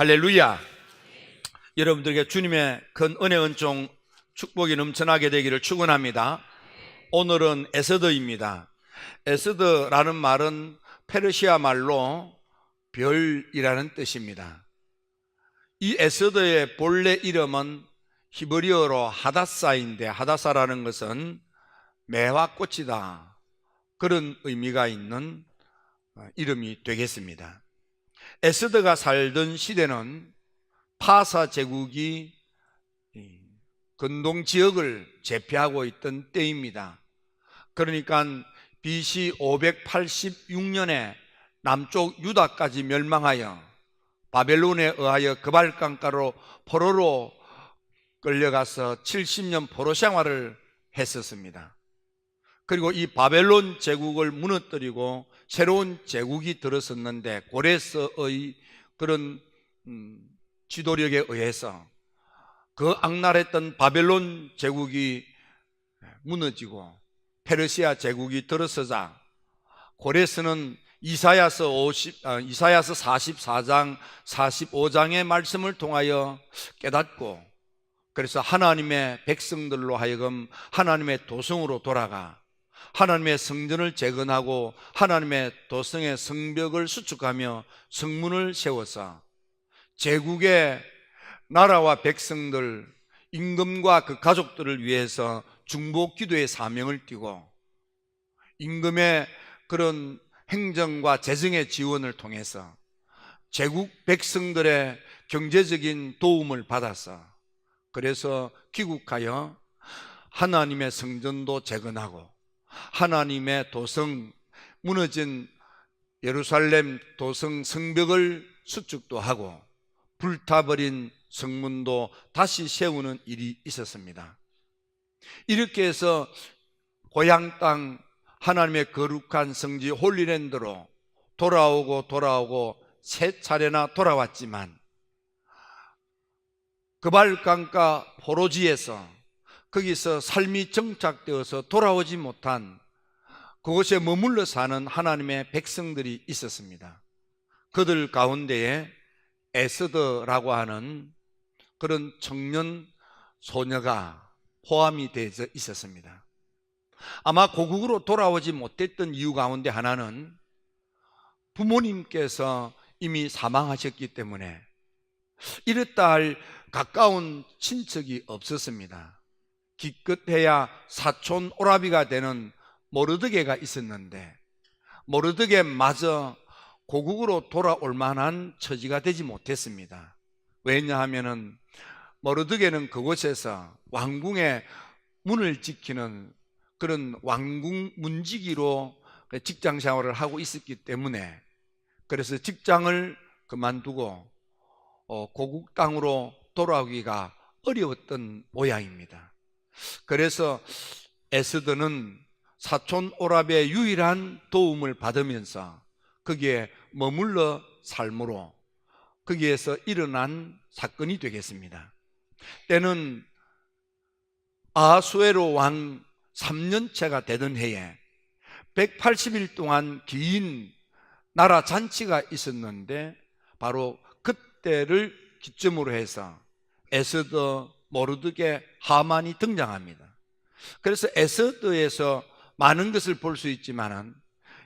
할렐루야. 여러분들에게 주님의 큰 은혜, 은총, 축복이 넘쳐나게 되기를 축원합니다. 오늘은 에스더입니다. 에스더라는 말은 페르시아 말로 별이라는 뜻입니다. 이 에스더의 본래 이름은 히브리어로 하다사인데, 하다사라는 것은 매화꽃이다, 그런 의미가 있는 이름이 되겠습니다. 에스더가 살던 시대는 파사 제국이 근동 지역을 제패하고 있던 때입니다. 그러니까 BC 586년에 남쪽 유다까지 멸망하여 바벨론에 의하여 그발강가로 포로로 끌려가서 70년 포로 생활을 했었습니다. 그리고 이 바벨론 제국을 무너뜨리고 새로운 제국이 들어섰는데, 고레스의 그런 지도력에 의해서 그 악랄했던 바벨론 제국이 무너지고 페르시아 제국이 들어서자, 고레스는 이사야서 44장 45장의 말씀을 통하여 깨닫고, 그래서 하나님의 백성들로 하여금 하나님의 도성으로 돌아가 하나님의 성전을 재건하고 하나님의 도성의 성벽을 수축하며 성문을 세워서 제국의 나라와 백성들, 임금과 그 가족들을 위해서 중보 기도의 사명을 띠고, 임금의 그런 행정과 재정의 지원을 통해서 제국 백성들의 경제적인 도움을 받아서, 그래서 귀국하여 하나님의 성전도 재건하고 하나님의 도성, 무너진 예루살렘 도성 성벽을 수축도 하고 불타버린 성문도 다시 세우는 일이 있었습니다. 이렇게 해서 고향 땅 하나님의 거룩한 성지 홀리랜드로 돌아오고 세 차례나 돌아왔지만, 그발강가 포로지에서 거기서 삶이 정착되어서 돌아오지 못한 그곳에 머물러 사는 하나님의 백성들이 있었습니다. 그들 가운데에 에스더라고 하는 그런 청년 소녀가 포함이 되어 있었습니다. 아마 고국으로 돌아오지 못했던 이유 가운데 하나는 부모님께서 이미 사망하셨기 때문에 이랬다 할 가까운 친척이 없었습니다. 기껏해야 사촌 오라비가 되는 모르드게가 있었는데, 모르드게마저 고국으로 돌아올 만한 처지가 되지 못했습니다. 왜냐하면 모르드게는 그곳에서 왕궁의 문을 지키는 그런 왕궁 문지기로 직장 생활을 하고 있었기 때문에, 그래서 직장을 그만두고 고국 땅으로 돌아오기가 어려웠던 모양입니다. 그래서 에스더는 사촌 오라비의 유일한 도움을 받으면서 거기에 머물러 삶으로 거기에서 일어난 사건이 되겠습니다. 때는 아하수에로 왕 3년째가 되던 해에 180일 동안 긴 나라 잔치가 있었는데, 바로 그때를 기점으로 해서 에스더, 모르드게, 하만이 등장합니다. 그래서 에스더에서 많은 것을 볼 수 있지만,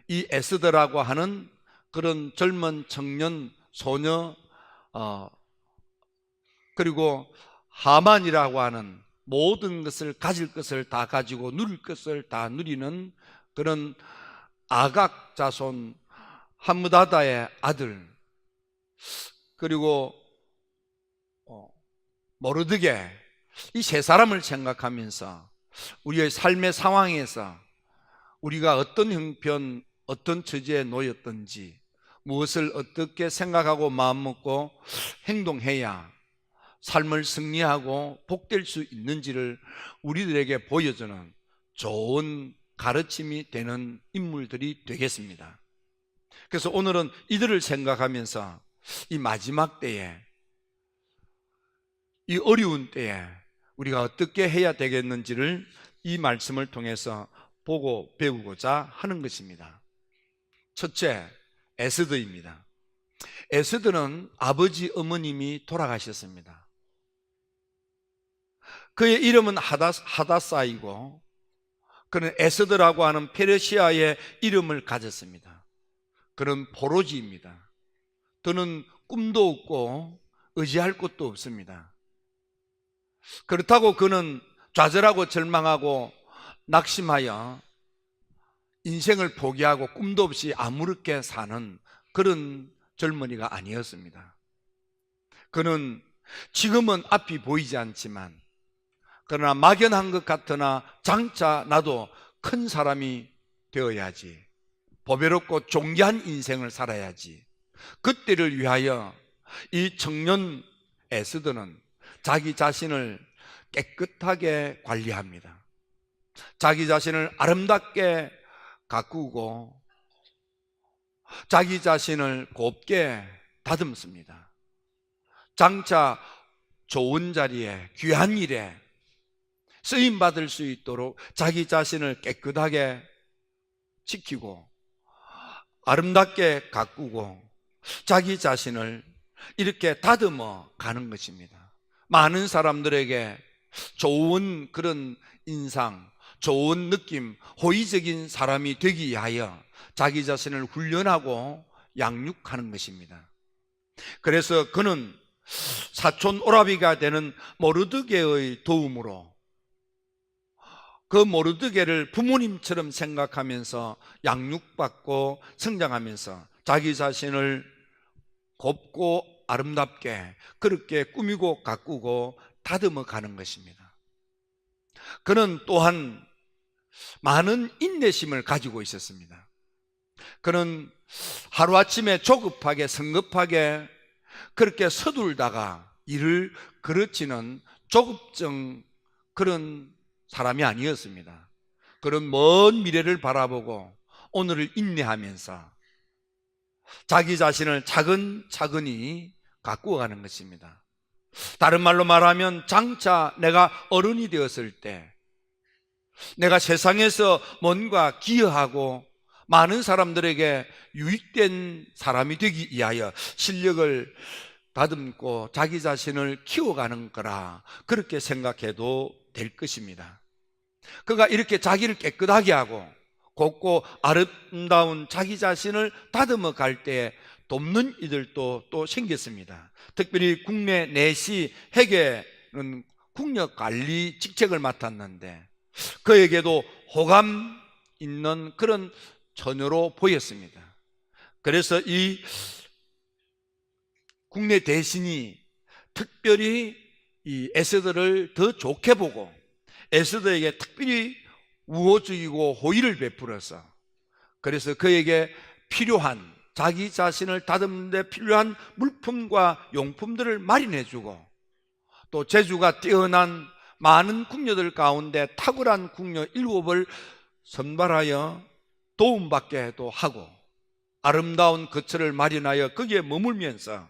이 에스더라고 하는 그런 젊은 청년 소녀, 그리고 하만이라고 하는 모든 것을, 가질 것을 다 가지고 누릴 것을 다 누리는 그런 아각 자손 함므다다의 아들, 그리고 모르드게, 이 세 사람을 생각하면서 우리의 삶의 상황에서 우리가 어떤 형편, 어떤 처지에 놓였던지, 무엇을 어떻게 생각하고 마음먹고 행동해야 삶을 승리하고 복될 수 있는지를 우리들에게 보여주는 좋은 가르침이 되는 인물들이 되겠습니다. 그래서 오늘은 이들을 생각하면서 이 마지막 때에, 이 어려운 때에 우리가 어떻게 해야 되겠는지를 이 말씀을 통해서 보고 배우고자 하는 것입니다. 첫째, 에스더입니다. 에스더는 아버지 어머님이 돌아가셨습니다. 그의 이름은 하다사이고 그는 에스더라고 하는 페르시아의 이름을 가졌습니다. 그는 포로지입니다. 그는 꿈도 없고 의지할 곳도 없습니다. 그렇다고 그는 좌절하고 절망하고 낙심하여 인생을 포기하고 꿈도 없이 아무렇게 사는 그런 젊은이가 아니었습니다. 그는 지금은 앞이 보이지 않지만 그러나 막연한 것 같으나 장차 나도 큰 사람이 되어야지, 보배롭고 존귀한 인생을 살아야지, 그때를 위하여 이 청년 에스더는 자기 자신을 깨끗하게 관리합니다. 자기 자신을 아름답게 가꾸고 자기 자신을 곱게 다듬습니다. 장차 좋은 자리에 귀한 일에 쓰임받을 수 있도록 자기 자신을 깨끗하게 지키고 아름답게 가꾸고 자기 자신을 이렇게 다듬어 가는 것입니다. 많은 사람들에게 좋은 그런 인상, 좋은 느낌, 호의적인 사람이 되기 위하여 자기 자신을 훈련하고 양육하는 것입니다. 그래서 그는 사촌 오라비가 되는 모르드게의 도움으로 그 모르드게를 부모님처럼 생각하면서 양육받고 성장하면서 자기 자신을 곱고 아름답게 그렇게 꾸미고 가꾸고 다듬어 가는 것입니다. 그는 또한 많은 인내심을 가지고 있었습니다. 그는 하루아침에 조급하게 성급하게 그렇게 서둘다가 일을 그르치는 조급증 그런 사람이 아니었습니다. 그런 먼 미래를 바라보고 오늘을 인내하면서 자기 자신을 차근차근히 가꾸어가는 것입니다. 다른 말로 말하면 장차 내가 어른이 되었을 때 내가 세상에서 뭔가 기여하고 많은 사람들에게 유익된 사람이 되기 위하여 실력을 다듬고 자기 자신을 키워가는 거라 그렇게 생각해도 될 것입니다. 그가 이렇게 자기를 깨끗하게 하고 곱고 아름다운 자기 자신을 다듬어 갈 때에 돕는 이들도 또 생겼습니다. 특별히 국내 내시 회계는 국력 관리 직책을 맡았는데 그에게도 호감 있는 그런 처녀로 보였습니다. 그래서 이 국내 대신이 특별히 이 에스더를 더 좋게 보고 에스더에게 특별히 우호적이고 호의를 베풀어서 그래서 그에게 필요한 자기 자신을 다듬는 데 필요한 물품과 용품들을 마련해주고 또 재주가 뛰어난 많은 궁녀들 가운데 탁월한 궁녀 7을 선발하여 도움받게도 하고 아름다운 거처를 마련하여 거기에 머물면서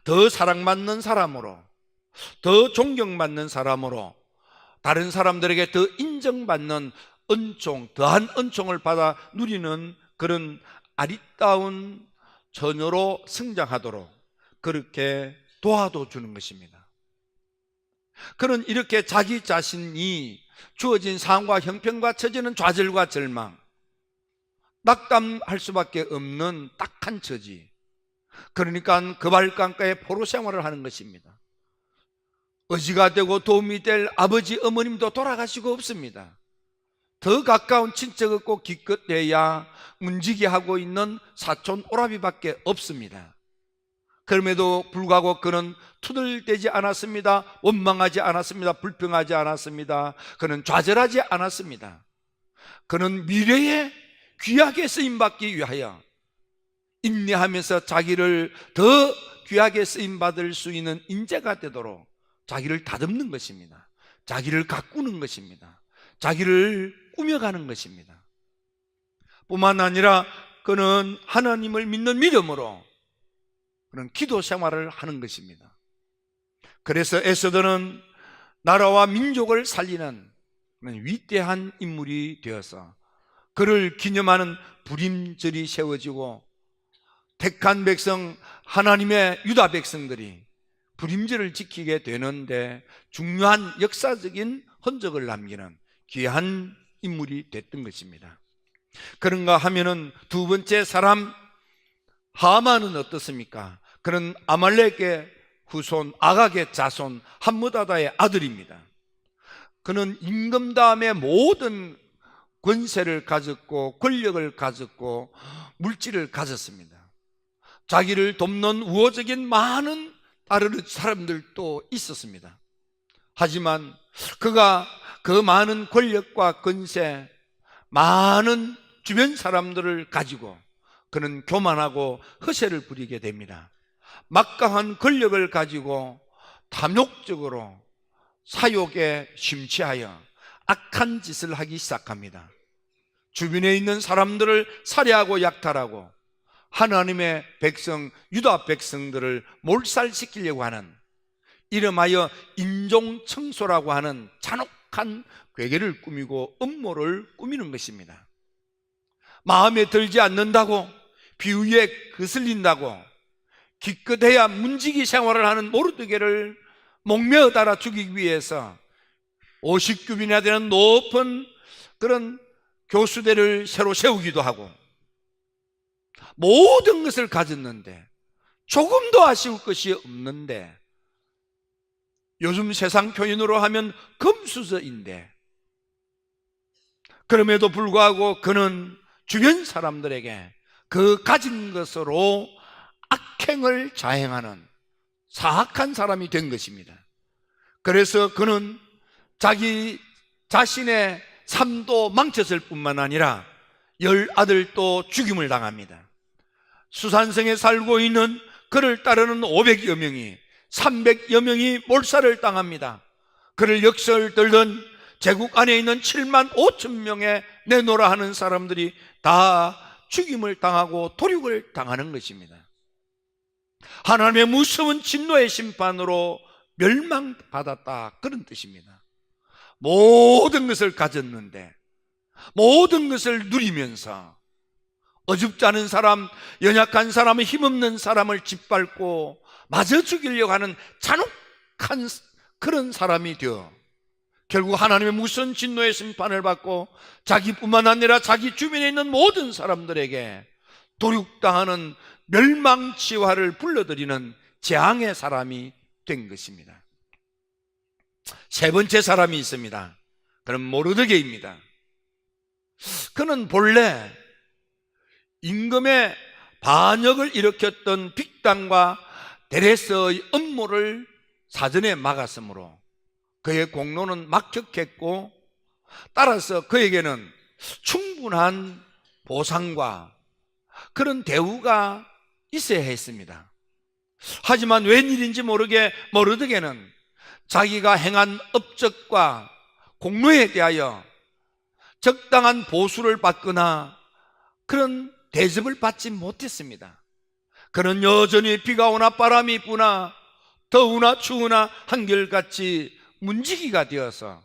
더 사랑받는 사람으로 더 존경받는 사람으로 다른 사람들에게 더 인정받는 은총, 더한 은총을 받아 누리는 그런 아리따운 처녀로 성장하도록 그렇게 도와도 주는 것입니다. 그는 이렇게 자기 자신이 주어진 상황과 형편과 처지는 좌절과 절망, 낙담할 수밖에 없는 딱한 처지, 그러니까 그발강가에 포로 생활을 하는 것입니다. 의지가 되고 도움이 될 아버지 어머님도 돌아가시고 없습니다. 더 가까운 친척 없고 기껏해야 문지기 하고 있는 사촌 오라비밖에 없습니다. 그럼에도 불구하고 그는 투덜대지 않았습니다. 원망하지 않았습니다. 불평하지 않았습니다. 그는 좌절하지 않았습니다. 그는 미래에 귀하게 쓰임받기 위하여 인내하면서 자기를 더 귀하게 쓰임받을 수 있는 인재가 되도록 자기를 다듬는 것입니다. 자기를 가꾸는 것입니다. 자기를 꾸며가는 것입니다. 뿐만 아니라 그는 하나님을 믿는 믿음으로 그는 기도 생활을 하는 것입니다. 그래서 에스더는 나라와 민족을 살리는 위대한 인물이 되어서 그를 기념하는 불임절이 세워지고 택한 백성, 하나님의 유다 백성들이 불임절을 지키게 되는데 중요한 역사적인 흔적을 남기는 귀한 인물이 됐던 것입니다. 그런가 하면은 두 번째 사람 하만은 어떻습니까? 그는 아말렉의 후손, 아각의 자손, 함므다다의 아들입니다. 그는 임금 다음에 모든 권세를 가졌고 권력을 가졌고 물질을 가졌습니다. 자기를 돕는 우호적인 많은 다른 사람들도 있었습니다. 하지만 그가 그 많은 권력과 권세, 많은 주변 사람들을 가지고 그는 교만하고 허세를 부리게 됩니다. 막강한 권력을 가지고 탐욕적으로 사욕에 심취하여 악한 짓을 하기 시작합니다. 주변에 있는 사람들을 살해하고 약탈하고 하나님의 백성, 유다 백성들을 몰살시키려고 하는, 이름하여 인종청소라고 하는 잔혹한 괴계를 꾸미고 음모를 꾸미는 것입니다. 마음에 들지 않는다고, 비위에 거슬린다고 기껏해야 문지기 생활을 하는 모르드게를 목매어 달아 죽이기 위해서 50규빗이나 되는 높은 그런 교수대를 새로 세우기도 하고 모든 것을 가졌는데 조금도 아쉬울 것이 없는데, 요즘 세상 표현으로 하면 금수저인데, 그럼에도 불구하고 그는 주변 사람들에게 그 가진 것으로 악행을 자행하는 사악한 사람이 된 것입니다. 그래서 그는 자기 자신의 삶도 망쳤을 뿐만 아니라 10아들도 죽임을 당합니다. 수산성에 살고 있는 그를 따르는 500여 명이, 300여 명이 몰살을 당합니다. 그를 역설들던 제국 안에 있는 7만 5천 명의 내노라 하는 사람들이 다 죽임을 당하고 도륙을 당하는 것입니다. 하나님의 무서운 진노의 심판으로 멸망받았다, 그런 뜻입니다. 모든 것을 가졌는데, 모든 것을 누리면서 어줍지 않은 사람, 연약한 사람, 힘없는 사람을 짓밟고 마저 죽이려고 하는 잔혹한 그런 사람이 되어 결국 하나님의 무서운 진노의 심판을 받고 자기뿐만 아니라 자기 주변에 있는 모든 사람들에게 도륙당하는 멸망치화를 불러들이는 재앙의 사람이 된 것입니다. 세 번째 사람이 있습니다. 그는 모르드게입니다. 그는 본래 임금의 반역을 일으켰던 빅단과 데레스의 음모를 사전에 막았으므로 그의 공로는 막혔겠고, 따라서 그에게는 충분한 보상과 그런 대우가 있어야 했습니다. 하지만 웬일인지 모르게 모르드게는 자기가 행한 업적과 공로에 대하여 적당한 보수를 받거나 그런 대접을 받지 못했습니다. 그는 여전히 비가 오나 바람이 부나 더우나 추우나 한결같이 문지기가 되어서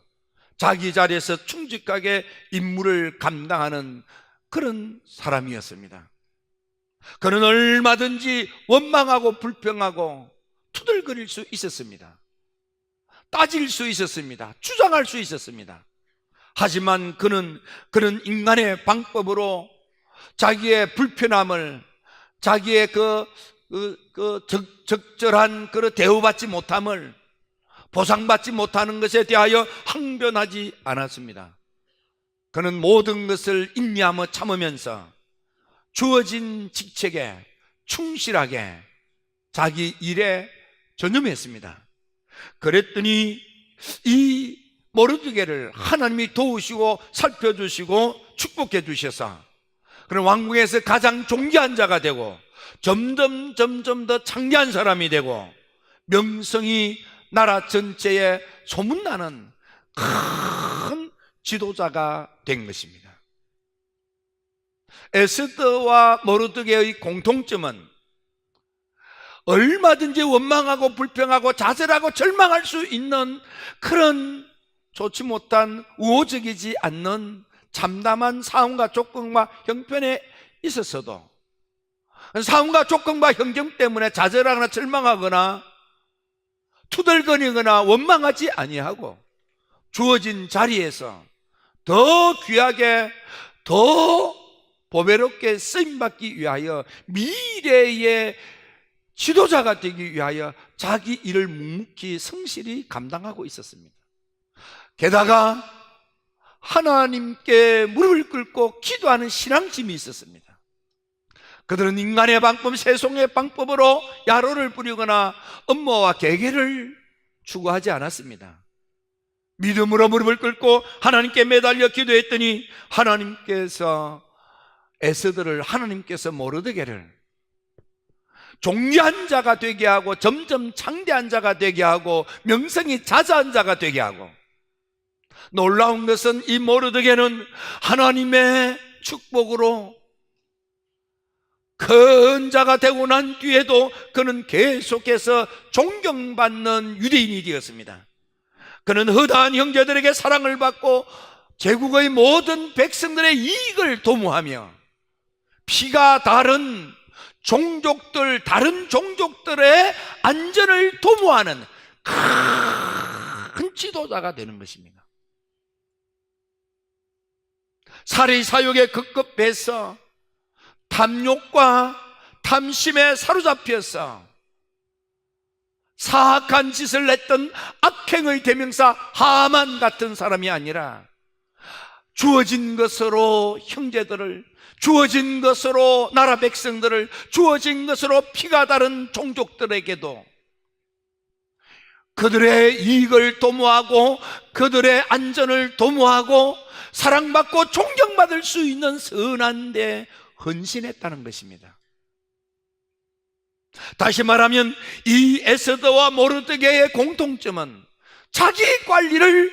자기 자리에서 충직하게 임무를 감당하는 그런 사람이었습니다. 그는 얼마든지 원망하고 불평하고 투덜거릴 수 있었습니다. 따질 수 있었습니다. 주장할 수 있었습니다. 하지만 그는 그런 인간의 방법으로 자기의 불편함을, 자기의 적절한 그 대우받지 못함을, 보상받지 못하는 것에 대하여 항변하지 않았습니다. 그는 모든 것을 인내하며 참으면서 주어진 직책에 충실하게 자기 일에 전념했습니다. 그랬더니 이 모르드게를 하나님이 도우시고 살펴주시고 축복해 주셔서 그는 왕궁에서 가장 존귀한 자가 되고 점점 더 창대한 사람이 되고 명성이 나라 전체에 소문나는 큰 지도자가 된 것입니다. 에스더와 모르드게의 공통점은 얼마든지 원망하고 불평하고 자살하고 절망할 수 있는 그런 좋지 못한 우호적이지 않는 참담한 상황과 조건과 형편에 있었어도 상황과 조건과 환경 때문에 좌절하거나 절망하거나 투덜거리거나 원망하지 아니하고 주어진 자리에서 더 귀하게 더 보배롭게 쓰임받기 위하여 미래의 지도자가 되기 위하여 자기 일을 묵묵히 성실히 감당하고 있었습니다. 게다가 하나님께 무릎을 꿇고 기도하는 신앙심이 있었습니다. 그들은 인간의 방법, 세속의 방법으로 야로를 부리거나 업무와 계계를 추구하지 않았습니다. 믿음으로 무릎을 꿇고 하나님께 매달려 기도했더니 하나님께서 에스더를, 하나님께서 모르드게를 존귀한 자가 되게 하고 점점 창대한 자가 되게 하고 명성이 자자한 자가 되게 하고, 놀라운 것은 이 모르드게는 하나님의 축복으로 큰 자가 되고 난 뒤에도 그는 계속해서 존경받는 유대인이 되었습니다. 그는 허다한 형제들에게 사랑을 받고 제국의 모든 백성들의 이익을 도모하며 피가 다른 종족들, 다른 종족들의 안전을 도모하는 큰 지도자가 되는 것입니다. 살해 사욕에 급급해서 탐욕과 탐심에 사로잡혀서 사악한 짓을 했던 악행의 대명사 하만 같은 사람이 아니라 주어진 것으로 형제들을, 주어진 것으로 나라 백성들을, 주어진 것으로 피가 다른 종족들에게도 그들의 이익을 도모하고 그들의 안전을 도모하고 사랑받고 존경받을 수 있는 선한 데 헌신했다는 것입니다. 다시 말하면 이 에스더와 모르드게의 공통점은 자기 관리를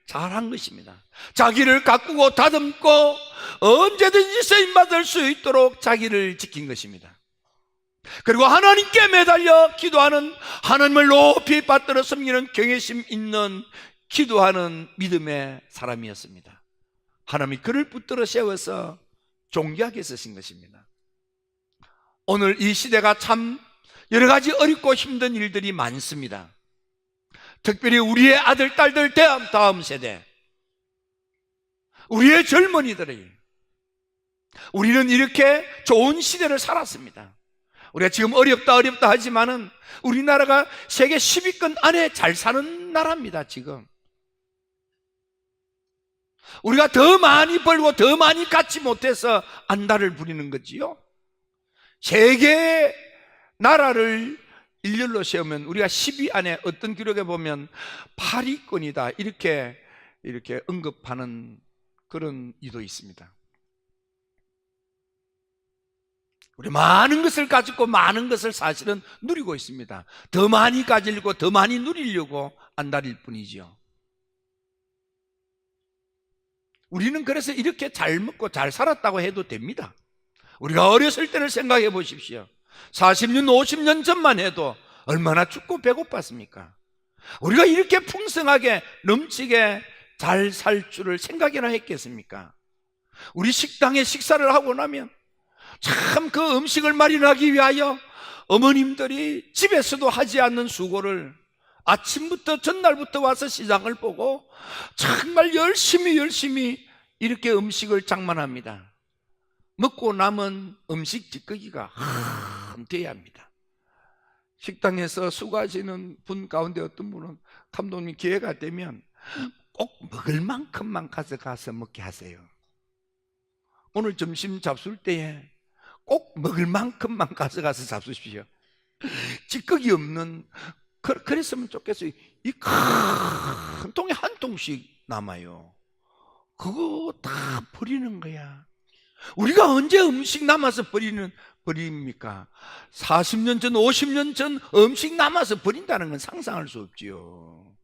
잘한 것입니다. 자기를 가꾸고 다듬고 언제든지 쓰임받을 수 있도록 자기를 지킨 것입니다. 그리고 하나님께 매달려 기도하는, 하나님을 높이 받들어 섬기는 경외심 있는 기도하는 믿음의 사람이었습니다. 하나님이 그를 붙들어 세워서 존귀하게 쓰신 것입니다. 오늘 이 시대가 참 여러 가지 어렵고 힘든 일들이 많습니다. 특별히 우리의 아들, 딸들, 다음 세대, 우리의 젊은이들이, 우리는 이렇게 좋은 시대를 살았습니다. 우리가 지금 어렵다 하지만은 우리나라가 세계 10위권 안에 잘 사는 나라입니다. 지금 우리가 더 많이 벌고 더 많이 갖지 못해서 안달을 부리는 거지요. 세계 나라를 일렬로 세우면 우리가 10위 안에 어떤 기록에 보면 8위권이다 이렇게 언급하는 그런 이도 있습니다. 우리 많은 것을 가지고 많은 것을 사실은 누리고 있습니다. 더 많이 가지려고 더 많이 누리려고 안달일 뿐이죠. 우리는 그래서 이렇게 잘 먹고 잘 살았다고 해도 됩니다. 우리가 어렸을 때를 생각해 보십시오. 40년, 50년 전만 해도 얼마나 춥고 배고팠습니까? 우리가 이렇게 풍성하게 넘치게 잘 살 줄을 생각이나 했겠습니까? 우리 식당에 식사를 하고 나면 참 그 음식을 마련하기 위하여 어머님들이 집에서도 하지 않는 수고를 아침부터 전날부터 와서 시장을 보고 정말 열심히 이렇게 음식을 장만합니다. 먹고 남은 음식 찌꺼기가 한돼야 합니다. 식당에서 수고하시는 분 가운데 어떤 분은 감독님 기회가 되면 꼭 먹을 만큼만 가져가서 먹게 하세요. 오늘 점심 잡술 때에 꼭 먹을 만큼만 가져가서 잡수십시오. 찌꺼기 없는, 그랬으면 좋겠어요. 이 큰 통에 한 통씩 남아요. 그거 다 버리는 거야. 우리가 언제 음식 남아서 버립니까? 40년 전, 50년 전 음식 남아서 버린다는 건 상상할 수 없지요.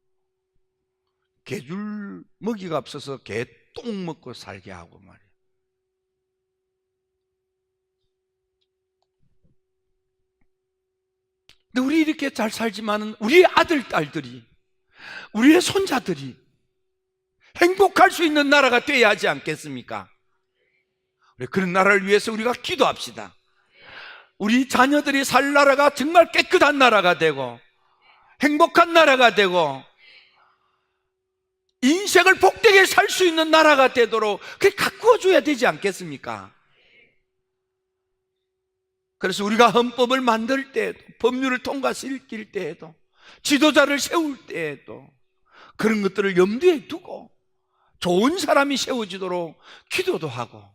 개줄 먹이가 없어서 개똥 먹고 살게 하고 말이에요. 근데 우리 이렇게 잘 살지만은 우리의 아들, 딸들이, 우리의 손자들이 행복할 수 있는 나라가 되어야 하지 않겠습니까? 그런 나라를 위해서 우리가 기도합시다. 우리 자녀들이 살 나라가 정말 깨끗한 나라가 되고 행복한 나라가 되고 인생을 복되게 살 수 있는 나라가 되도록 그렇게 가꾸어 줘야 되지 않겠습니까? 그래서 우리가 헌법을 만들 때에도, 법률을 통과시킬 때에도, 지도자를 세울 때에도 그런 것들을 염두에 두고 좋은 사람이 세워지도록 기도도 하고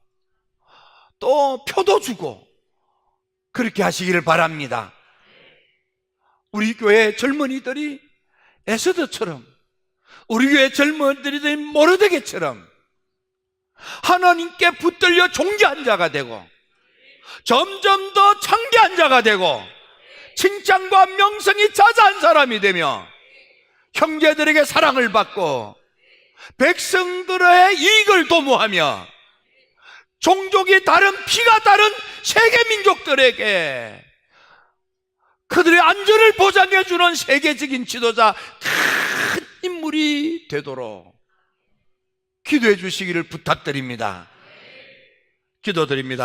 또 표도 주고 그렇게 하시기를 바랍니다. 우리 교회 젊은이들이 에스더처럼, 우리 교회 젊은이들이 모르드게처럼 하나님께 붙들려 존귀한 자가 되고 점점 더 창대한 자가 되고 칭찬과 명성이 자자한 사람이 되며 형제들에게 사랑을 받고 백성들의 이익을 도모하며 종족이 다른, 피가 다른 세계 민족들에게 그들의 안전을 보장해주는 세계적인 지도자, 큰 인물이 되도록 기도해 주시기를 부탁드립니다. 기도드립니다.